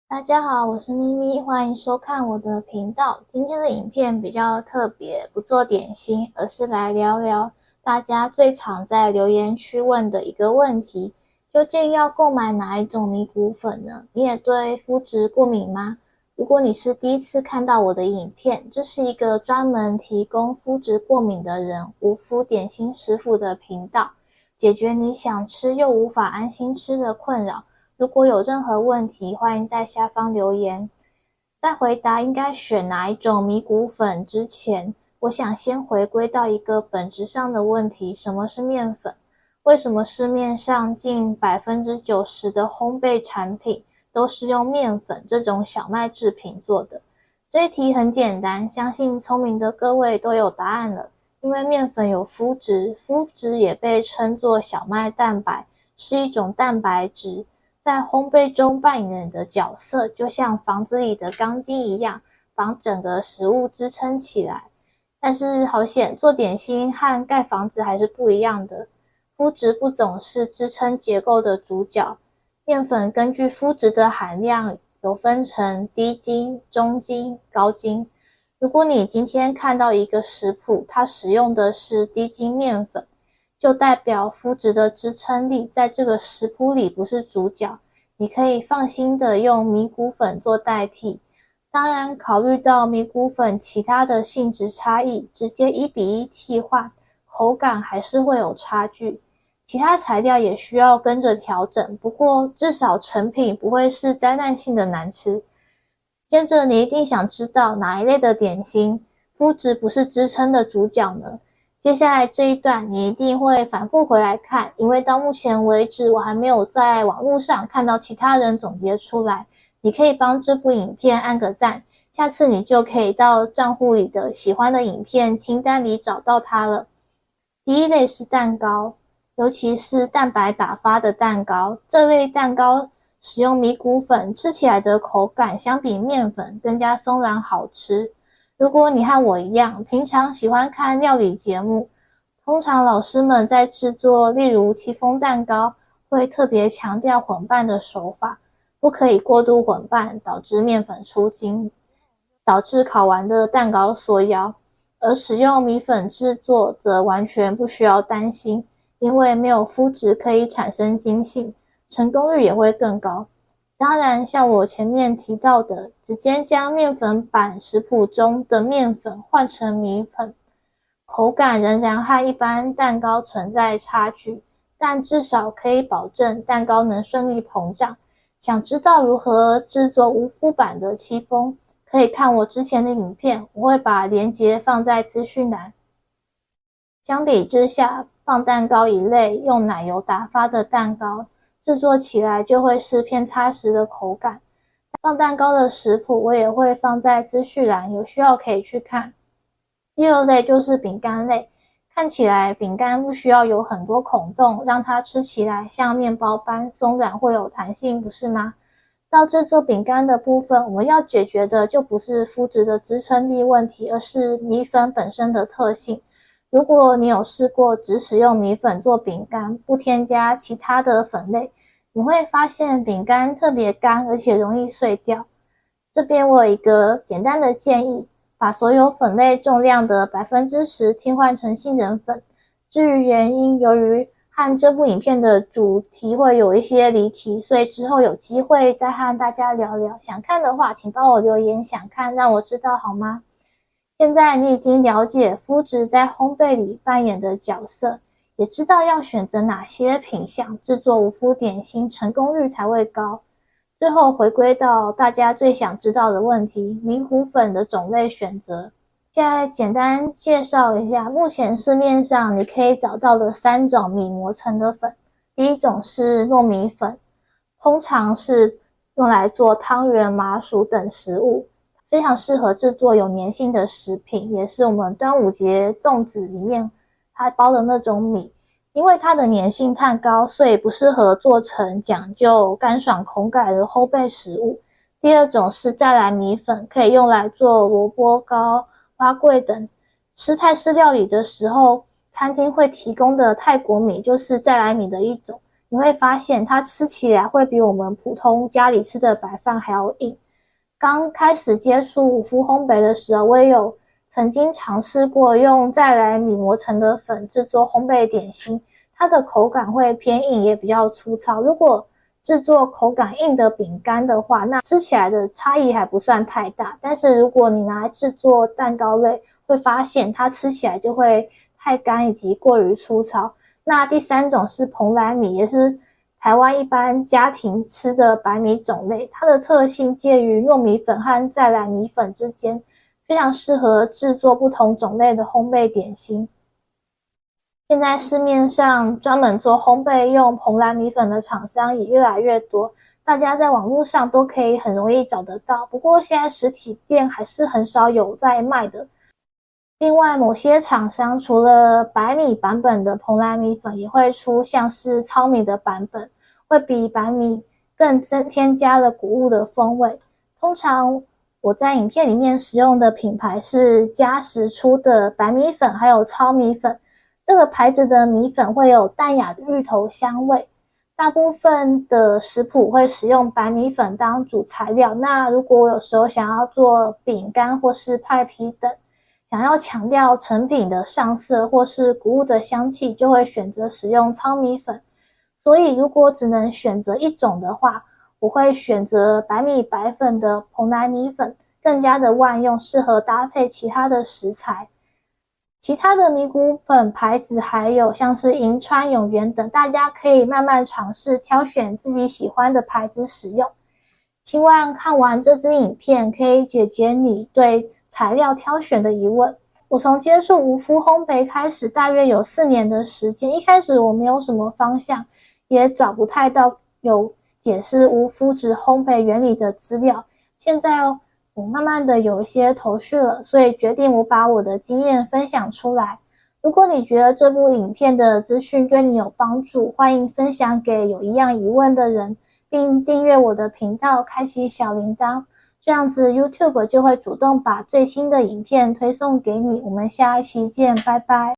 大家好，我是咪咪，欢迎收看我的频道。今天的影片比较特别，不做点心，而是来聊聊大家最常在留言区问的一个问题：究竟要购买哪一种米谷粉呢？你也对麸质过敏吗？如果你是第一次看到我的影片，这是一个专门提供麸质过敏的人无麸点心食谱的频道，解决你想吃又无法安心吃的困扰。如果有任何问题，欢迎在下方留言。在回答应该选哪一种米谷粉之前，我想先回归到一个本质上的问题：什么是面粉？为什么市面上近90%的烘焙产品都是用面粉这种小麦制品做的？这一题很简单，相信聪明的各位都有答案了。因为面粉有麸质，麸质也被称作小麦蛋白，是一种蛋白质。在烘焙中扮演的角色，就像房子里的钢筋一样，把整个食物支撑起来。但是好险，做点心和盖房子还是不一样的。麸质不总是支撑结构的主角，面粉根据麸质的含量有分成低筋、中筋、高筋。如果你今天看到一个食谱，它使用的是低筋面粉，就代表麸质的支撑力在这个食谱里不是主角，你可以放心的用米谷粉做代替。当然，考虑到米谷粉其他的性质差异，直接1:1替换，口感还是会有差距。其他材料也需要跟着调整，不过至少成品不会是灾难性的难吃。接着你一定想知道哪一类的点心，麸质不是支撑的主角呢？接下来这一段你一定会反复回来看，因为到目前为止我还没有在网络上看到其他人总结出来。你可以帮这部影片按个赞，下次你就可以到账户里的喜欢的影片清单里找到它了。第一类是蛋糕，尤其是蛋白打发的蛋糕，这类蛋糕使用米谷粉，吃起来的口感相比面粉更加松软好吃。如果你和我一样，平常喜欢看料理节目，通常老师们在制作例如戚风蛋糕，会特别强调混拌的手法，不可以过度混拌，导致面粉出筋，导致烤完的蛋糕缩腰。而使用米粉制作则完全不需要担心，因为没有麸质可以产生筋性，成功率也会更高。当然，像我前面提到的，直接将面粉版食谱中的面粉换成米粉，口感仍然和一般蛋糕存在差距，但至少可以保证蛋糕能顺利膨胀。想知道如何制作无麸版的戚风，可以看我之前的影片，我会把连结放在资讯栏。相比之下，放蛋糕一类用奶油打发的蛋糕，制作起来就会是偏扎实的口感。放蛋糕的食谱我也会放在资讯栏，有需要可以去看。第二类就是饼干类，看起来饼干不需要有很多孔洞，让它吃起来像面包般松软会有弹性，不是吗？到制作饼干的部分，我们要解决的就不是麸质的支撑力问题，而是米粉本身的特性。如果你有试过只使用米粉做饼干，不添加其他的粉类，你会发现饼干特别干，而且容易碎掉。这边我有一个简单的建议，把所有粉类重量的10%替换成杏仁粉。至于原因，由于和这部影片的主题会有一些离题，所以之后有机会再和大家聊聊。想看的话，请帮我留言想看，让我知道好吗？现在你已经了解麸质在烘焙里扮演的角色，也知道要选择哪些品项制作无麸点心成功率才会高。最后回归到大家最想知道的问题，米谷粉的种类选择。现在简单介绍一下，目前市面上你可以找到的3种米磨成的粉。第一种是糯米粉，通常是用来做汤圆、麻薯等食物，非常适合制作有粘性的食品，也是我们端午节粽子里面它包的那种米。因为它的粘性太高，所以不适合做成讲究干爽口感的烘焙食物。第二种是再来米粉，可以用来做萝卜糕、花桂等。吃泰式料理的时候，餐厅会提供的泰国米就是再来米的一种，你会发现它吃起来会比我们普通家里吃的白饭还要硬。刚开始接触五麸烘焙的时候，我也有曾经尝试过用再来米磨成的粉制作烘焙点心，它的口感会偏硬，也比较粗糙。如果制作口感硬的饼干的话，那吃起来的差异还不算太大。但是如果你拿来制作蛋糕类，会发现它吃起来就会太干以及过于粗糙。那第三种是蓬莱米，也是台湾一般家庭吃的白米种类，它的特性介于糯米粉和再来米粉之间，非常适合制作不同种类的烘焙点心。现在市面上专门做烘焙用蓬莱米粉的厂商也越来越多，大家在网络上都可以很容易找得到，不过现在实体店还是很少有在卖的。另外，某些厂商除了白米版本的蓬莱米粉，也会出像是糙米的版本，会比白米更添加了谷物的风味。通常我在影片里面使用的品牌是佳食出的白米粉还有糙米粉，这个牌子的米粉会有淡雅的芋头香味。大部分的食谱会使用白米粉当主材料，那如果我有时候想要做饼干或是派皮等，想要强调成品的上色或是谷物的香气，就会选择使用糙米粉。所以如果只能选择一种的话，我会选择白米白粉的蓬莱米粉，更加的万用，适合搭配其他的食材。其他的米谷粉牌子还有像是银川、永源等，大家可以慢慢尝试，挑选自己喜欢的牌子使用。希望看完这支影片可以解决你对材料挑选的疑问。我从接触无麸烘焙开始大约有4年的时间，一开始我没有什么方向，也找不太到有解释无麸质烘焙原理的资料。现在我慢慢的有一些头绪了，所以决定我把我的经验分享出来。如果你觉得这部影片的资讯对你有帮助，欢迎分享给有一样疑问的人，并订阅我的频道，开启小铃铛，这样子 YouTube 就会主动把最新的影片推送给你。我们下一期见，拜拜。